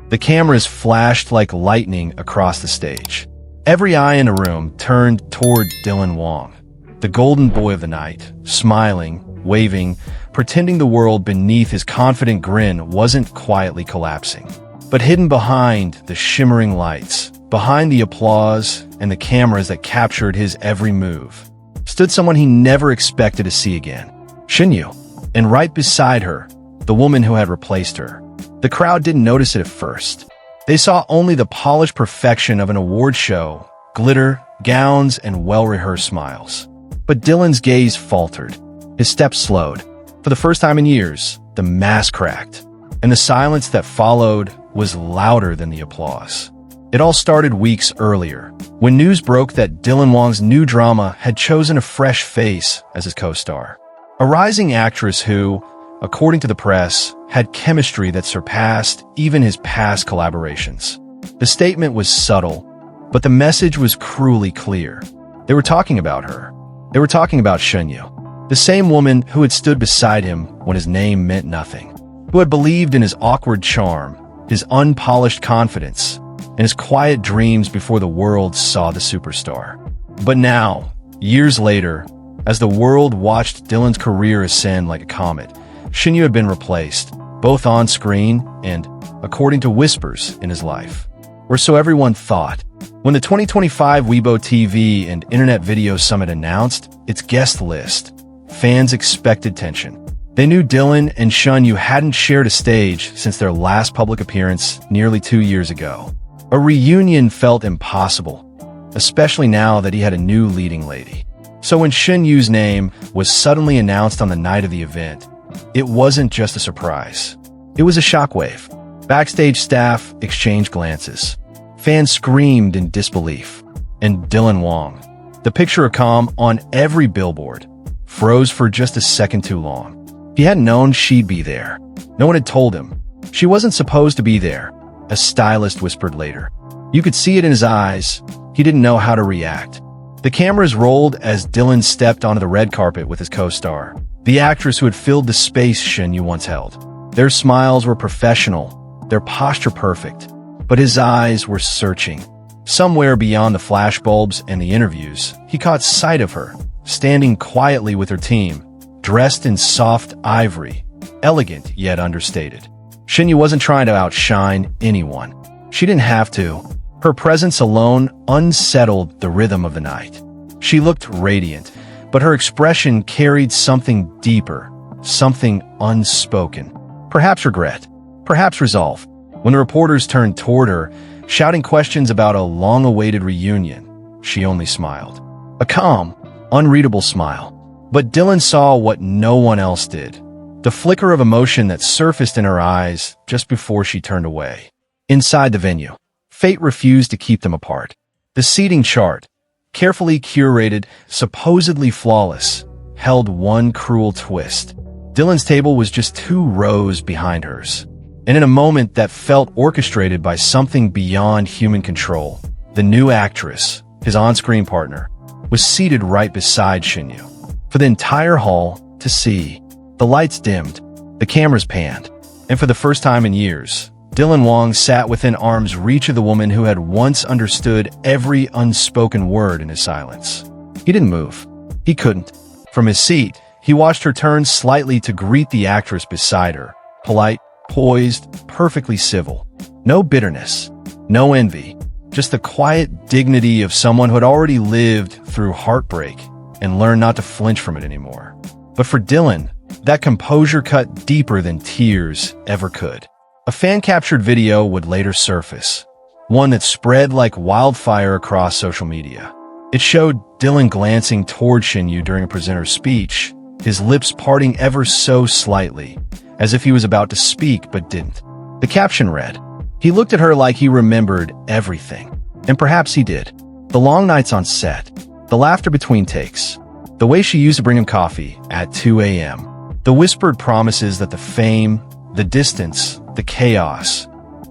The cameras flashed like lightning across the stage. Every eye in the room turned toward Dylan Wang, the golden boy of the night, smiling, waving, pretending the world beneath his confident grin wasn't quietly collapsing. But hidden behind the shimmering lights, behind the applause and the cameras that captured his every move, stood someone he never expected to see again, Shen Yue. And right beside her, the woman who had replaced her. The crowd didn't notice it at first. They saw only the polished perfection of an award show, glitter, gowns, and well-rehearsed smiles. But Dylan's gaze faltered. His steps slowed. For the first time in years, the mask cracked, and the silence that followed was louder than the applause. It all started weeks earlier, when news broke that Dylan Wang's new drama had chosen a fresh face as his co-star. A rising actress who, according to the press, had chemistry that surpassed even his past collaborations. The statement was subtle, but the message was cruelly clear. They were talking about her. They were talking about Shen Yue, the same woman who had stood beside him when his name meant nothing, who had believed in his awkward charm, his unpolished confidence, and his quiet dreams before the world saw the superstar. But now, years later, as the world watched Dylan's career ascend like a comet, Shen Yue had been replaced, both on screen and, according to whispers, in his life. Or so everyone thought. When the 2025 Weibo TV and Internet Video Summit announced its guest list, fans expected tension. They knew Dylan and Shen Yue hadn't shared a stage since their last public appearance nearly 2 years ago. A reunion felt impossible, especially now that he had a new leading lady. So when Shen Yue's name was suddenly announced on the night of the event, it wasn't just a surprise. It was a shockwave. Backstage staff exchanged glances. Fans screamed in disbelief. And Dylan Wang, the picture of calm on every billboard, froze for just a second too long. He hadn't known she'd be there. No one had told him. She wasn't supposed to be there, a stylist whispered later. You could see it in his eyes. He didn't know how to react. The cameras rolled as Dylan stepped onto the red carpet with his co-star, the actress who had filled the space Shen Yue once held. Their smiles were professional, their posture perfect, but his eyes were searching. Somewhere beyond the flashbulbs and the interviews, he caught sight of her, standing quietly with her team, dressed in soft ivory, elegant yet understated. Shen Yue wasn't trying to outshine anyone. She didn't have to. Her presence alone unsettled the rhythm of the night. She looked radiant, but her expression carried something deeper, something unspoken. Perhaps regret, perhaps resolve. When the reporters turned toward her, shouting questions about a long-awaited reunion, she only smiled. A calm, unreadable smile. But Dylan saw what no one else did. The flicker of emotion that surfaced in her eyes just before she turned away. Inside the venue, fate refused to keep them apart. The seating chart, carefully curated, supposedly flawless, held one cruel twist. Dylan's table was just 2 rows behind hers. And in a moment that felt orchestrated by something beyond human control, the new actress, his on-screen partner, was seated right beside Shen Yue. For the entire hall to see, the lights dimmed, the cameras panned, and for the first time in years, Dylan Wang sat within arm's reach of the woman who had once understood every unspoken word in his silence. He didn't move. He couldn't. From his seat, he watched her turn slightly to greet the actress beside her, polite, poised, perfectly civil. No bitterness, no envy, just the quiet dignity of someone who had already lived through heartbreak and learned not to flinch from it anymore. But for Dylan, that composure cut deeper than tears ever could. A fan-captured video would later surface, one that spread like wildfire across social media. It showed Dylan glancing toward Shen Yue during a presenter's speech, his lips parting ever so slightly, as if he was about to speak but didn't. The caption read, "He looked at her like he remembered everything." And perhaps he did. The long nights on set, the laughter between takes, the way she used to bring him coffee at 2 a.m., the whispered promises that the fame, the distance, the chaos,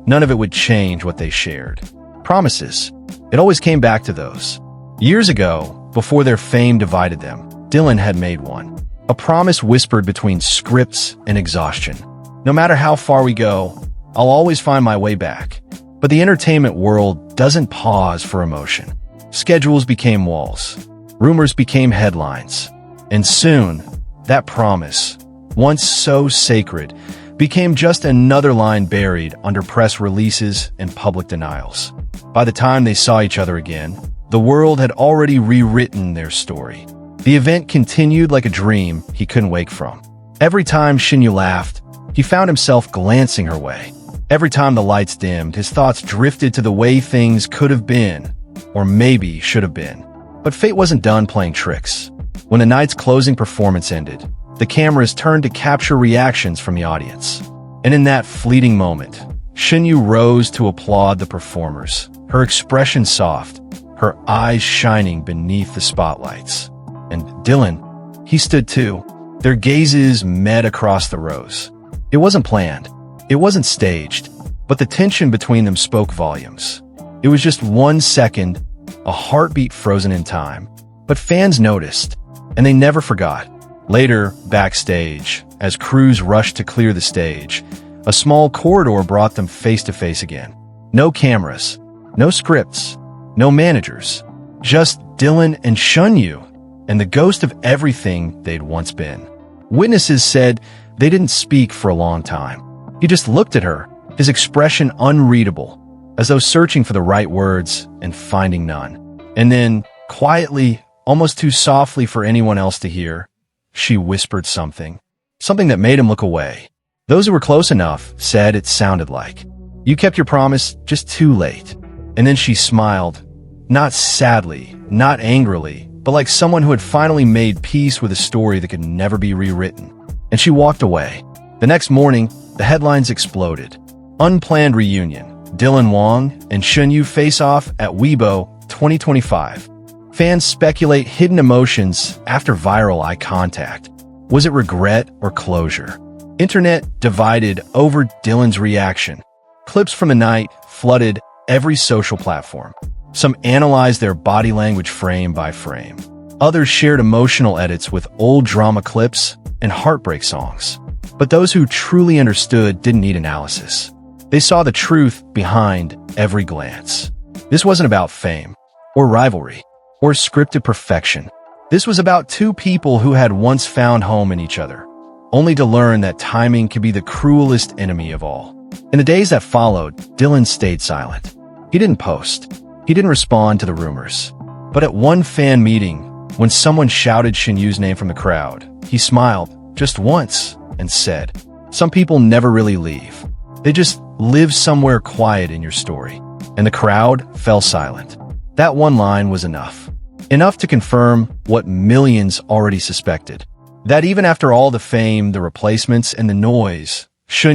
none of it would change what they shared. Promises. It always came back to those. Years ago, before their fame divided them, Dylan had made one. A promise whispered between scripts and exhaustion. No matter how far we go, I'll always find my way back. But the entertainment world doesn't pause for emotion. Schedules became walls. Rumors became headlines. And soon, that promise, once so sacred, became just another line buried under press releases and public denials. By the time they saw each other again, the world had already rewritten their story. The event continued like a dream he couldn't wake from. Every time Shen Yue laughed, he found himself glancing her way. Every time the lights dimmed, his thoughts drifted to the way things could have been, or maybe should have been. But fate wasn't done playing tricks. When the night's closing performance ended, the cameras turned to capture reactions from the audience. And in that fleeting moment, Shen Yue rose to applaud the performers, her expression soft, her eyes shining beneath the spotlights. And Dylan, he stood too. Their gazes met across the rows. It wasn't planned. It wasn't staged, but the tension between them spoke volumes. It was just 1 second, a heartbeat frozen in time. But fans noticed, and they never forgot. Later, backstage, as crews rushed to clear the stage, a small corridor brought them face to face again. No cameras, no scripts, no managers, just Dylan and Shen Yue, and the ghost of everything they'd once been. Witnesses said they didn't speak for a long time. He just looked at her, his expression unreadable, as though searching for the right words and finding none. And then, quietly, almost too softly for anyone else to hear, she whispered something that made him look away. Those who were close enough said it sounded like, "You kept your promise just too late." And then she smiled, not sadly, not angrily, but like someone who had finally made peace with a story that could never be rewritten. And she walked away. The next morning, the headlines exploded. Unplanned reunion. Dylan Wang and Shen Yue face off at Weibo 2025. Fans speculate hidden emotions after viral eye contact. Was it regret or closure? Internet divided over Dylan's reaction. Clips from the night flooded every social platform. Some analyzed their body language frame by frame. Others shared emotional edits with old drama clips and heartbreak songs. But those who truly understood didn't need analysis. They saw the truth behind every glance. This wasn't about fame, or rivalry, or scripted perfection. This was about two people who had once found home in each other, only to learn that timing could be the cruelest enemy of all. In the days that followed, Dylan stayed silent. He didn't post. He didn't respond to the rumors. But at one fan meeting, when someone shouted Shen Yue's name from the crowd, he smiled just once and said, "Some people never really leave. They just live somewhere quiet in your story." And the crowd fell silent. That one line was enough. Enough to confirm what millions already suspected. That even after all the fame, the replacements, and the noise, Shen